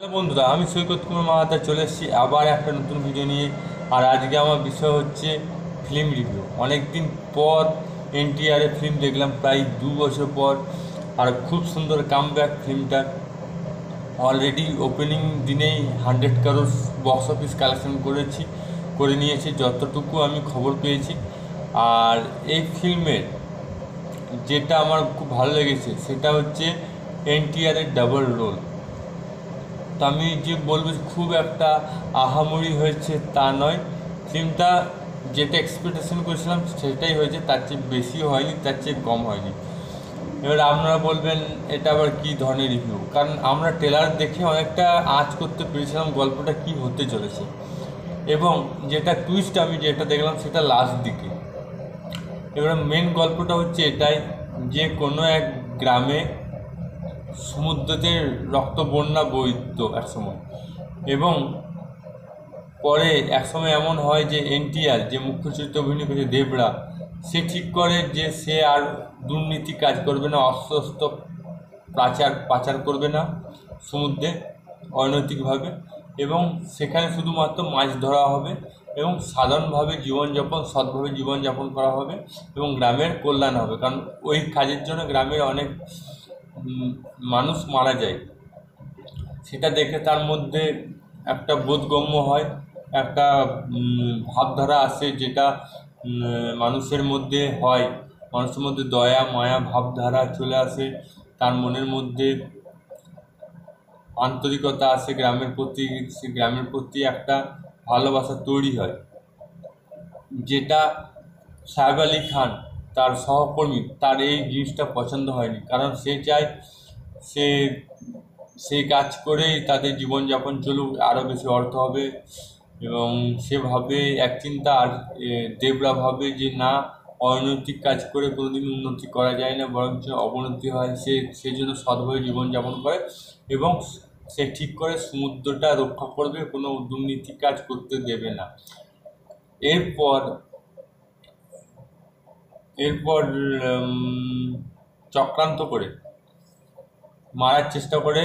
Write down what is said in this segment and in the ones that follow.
Hello বন্ধুরা, আমি সৈকত কুমার মাহাতা চলে এসেছি আবার একটা নতুন ভিডিও নিয়ে। আর আজকে আমার বিষয় হচ্ছে ফিল্ম রিভিউ। অনেক দিন পর এনটিআরের ফিল্ম দেখলাম, প্রায় 2 বছর পর। আর খুব সুন্দর কামব্যাক ফিল্মটার। অলরেডি ওপেনিং দিনেই 100 crore বক্স অফিস কালেকশন করে নিয়েছে, যতটুকু আমি খবর পেয়েছি। আর এই ফিল্মের যেটা আমার খুব ভালো লেগেছে সেটা হচ্ছে এনটিআরের ডাবল রোল। তো আমি যে বলবো খুব একটা আহামরি হয়েছে তা নয়। ফিল্মটা যেটা এক্সপেকটেশন করেছিলাম সেটাই হয়েছে, তার চেয়ে বেশি হয়নি, তার চেয়ে কম হয়নি। এবার আপনারা বলবেন এটা আবার কী ধরনের রিভিউ, কারণ আমরা ট্রেলার দেখে অনেকটা আঁচ করতে পেরেছিলাম গল্পটা কী হতে চলেছে। এবং যেটা টুইস্ট আমি যেটা দেখলাম সেটা লাস্ট দিকে। এবার মেন গল্পটা হচ্ছে এটাই যে কোনো এক গ্রামে সমুদ্রতে রক্ত বন্যা বইতো একসময়। এবং পরে একসময় এমন হয় যে এনটিআর যে মুখ্য চরিত্রে অভিনয় করেছে দেবরা, সে ঠিক করে যে সে আর দুর্নীতি কাজ করবে না, অস্ত্র পাচার করবে না সমুদ্রে অনৈতিকভাবে। এবং সেখানে শুধুমাত্র মাছ ধরা হবে এবং সাধারণভাবে সৎভাবে জীবনযাপন করা হবে এবং গ্রামের কল্যাণ হবে। কারণ ওই কাজের জন্য গ্রামের অনেক মানুষ মারা যায়। সেটা দেখে তার মধ্যে একটা বোধগম্য হয়, একটা ভাবধারা আসে, যেটা মানুষের মধ্যে হয়। মানুষের মধ্যে দয়া মায়া ভাবধারা চলে আসে, তার মনের মধ্যে আন্তরিকতা আসে গ্রামের প্রতি একটা ভালোবাসা তৈরি হয়। যেটা সাহেব আলী খান তার সহকর্মী তার এই জিনিসটা পছন্দ হয়নি, কারণ সে চায় সে সেই কাজ করেই তাদের জীবনযাপন চলুক, আরও বেশি অর্থ হবে। এবং সে ভাবে এক চিন্তা, আর দেবরা ভাবে যে না, অনৈতিক কাজ করে কোনোদিন উন্নতি করা যায় না, বরঞ্চ অবনতি হয়। সেজন্য সৎভাবে জীবনযাপন করে এবং সে ঠিক করে সমুদ্রটা রক্ষা করবে, কোনো দুর্নীতি কাজ করতে দেবে না। এরপর এরপর চক্রান্ত করে মারার চেষ্টা করে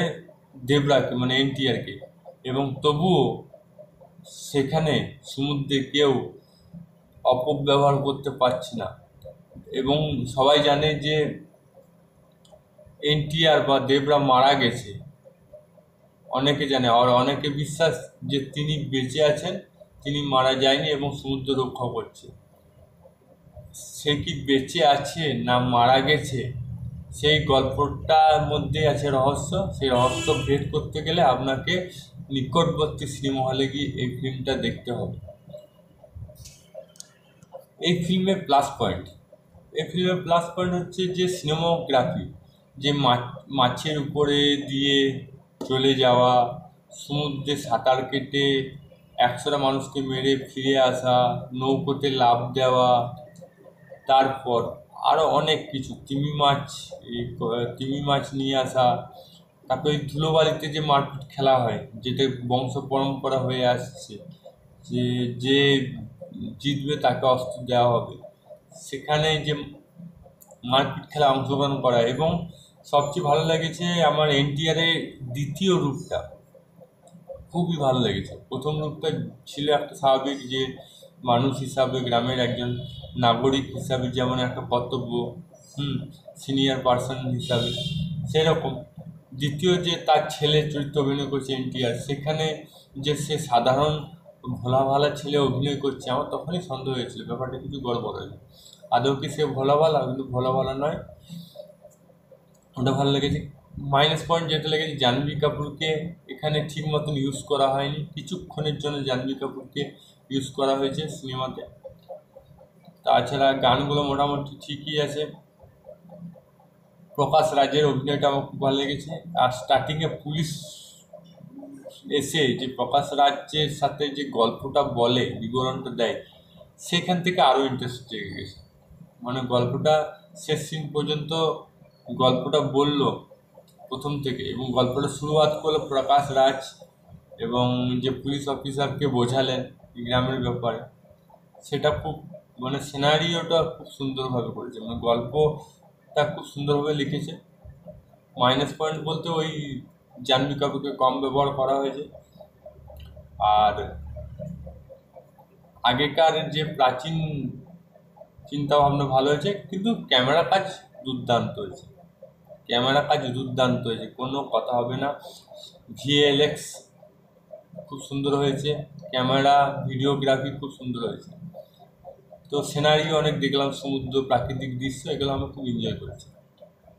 দেবরাকে, মানে এনটিআরকে। এবং তবুও সেখানে সমুদ্রে কেউ অপব্যবহার করতে পারছে না। এবং সবাই জানে যে এনটিআর বা দেবরা মারা গেছে, অনেকে জানে। আর অনেকে বিশ্বাস যে তিনি বেঁচে আছেন, তিনি মারা যায়নি এবং সমুদ্র রক্ষা করছে। সে কি বেঁচে আছে না মারা গেছে, সেই গল্পটার মধ্যে আছে রহস্য। সেই রহস্য ভেদ করতে গেলে আপনাকে নিকটবর্তী সিনেমা হলে গিয়ে এই ফিল্মটা দেখতে হবে। এই ফিল্মের প্লাস পয়েন্ট হচ্ছে যে সিনেমাগ্রাফি, যে মাছের উপরে দিয়ে চলে যাওয়া, সমুদ্রে সাঁতার কেটে 100টা মানুষকে মেরে ফিরে আসা, নৌকোতে লাফ দেওয়া, তারপর আরও অনেক কিছু, তিমি মাছ নিয়ে আসা। তারপর ওই ধুলোবালিতে যে মারপিট খেলা হয়, যেটা বংশ পরম্পরা হয়ে আসছে, যে যে জিতবে তাকে অস্ত্র দেওয়া হবে, সেখানে যে মারপিট খেলা অংশগ্রহণ করা। এবং সবচেয়ে ভালো লেগেছে আমার এনটিআরের দ্বিতীয় রূপটা, খুবই ভালো লেগেছে। প্রথম রূপটা ছিল একটা স্বাভাবিক, যে মানুষ হিসাবে, গ্রামের একজন নাগরিক হিসাবে যেমন একটা কর্তব্য, সিনিয়র পার্সন হিসাবে সেরকম। দ্বিতীয় যে তার ছেলে চরিত্রে অভিনয় করছে এনটিআর, সেখানে যে সে সাধারণ ভোলা ভালা ছেলে অভিনয় করছে, আমার তখনই সন্দেহ হয়েছিল ব্যাপারটা কিছু গড়বড় হয়েছে। আদৌ কি সে ভোলা ভালা? কিন্তু ভোলা ভালা নয়। ওটা ভালো লেগেছে। মাইনাস পয়েন্ট যেটা লেগেছে, জাহ্নবী কাপুরকে এখানে ঠিক মতন ইউজ করা হয়নি। কিছুক্ষণের জন্য জাহ্নবী কাপুরকে ইউজ করা হয়েছে সিনেমাতে। তাছাড়া গানগুলো মোটামুটি ঠিকই আছে। প্রকাশ রাজের অভিনয়টা আমার খুব ভালো লেগেছে। আর স্টার্টিংয়ে পুলিশ এসে যে প্রকাশ রাজের সাথে যে গল্পটা বলে, বিবরণটা দেয়, সেখান থেকে আরও ইন্টারেস্ট জেগে গেছে। মানে গল্পটা শেষ সিন পর্যন্ত গল্পটা বলল প্রথম থেকে, এবং গল্পটা শুরুয়াত করলো প্রকাশ রাজ, এবং যে পুলিশ অফিসারকে বোঝালেন গ্রামের ব্যাপারে, সেটা খুব, মানে সিনারিওটা খুব সুন্দরভাবে করেছে, মানে গল্পটা খুব সুন্দরভাবে লিখেছে। মাইনাস পয়েন্ট বলতে ওই জাহ্নবী কাপুরকে কম ব্যবহার করা হয়েছে। আর আগেকার যে প্রাচীন চিন্তা ভাবনা ভালো হয়েছে, কিন্তু ক্যামেরা কাজ দুর্দান্ত হয়েছে, ক্যামেরা কাজ দুর্দান্ত হয়েছে, কোনো কথা হবে না। ভিএলএক্স খুব সুন্দর হয়েছে, ক্যামেরা ভিডিওগ্রাফি খুব সুন্দর হয়েছে। তো সিনারিও অনেক দেখলাম, সমুদ্র, প্রাকৃতিক দৃশ্য, এগুলো আমরা খুব এনজয় করেছি।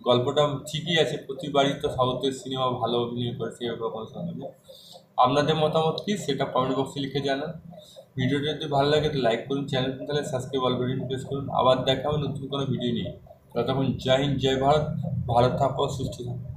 গল্পটা ঠিকই আছে, প্রতিবারই তো সাউথের সিনেমা ভালো অভিনয় করেছে, এরকম কোনো সমস্যা নেই। আপনাদের মতামত কি সেটা কমেন্ট বক্সে লিখে জানান। ভিডিওটা যদি ভালো লাগে তো লাইক করুন, চ্যানেল তাহলে সাবস্ক্রাইব অল বাটন প্রেস করুন। আবার দেখা হবে নতুন কোনো ভিডিও নিয়ে। ততক্ষণ জয় হিন্দ, জয় ভারত, ভালো থাকো, সুস্থ থাকো।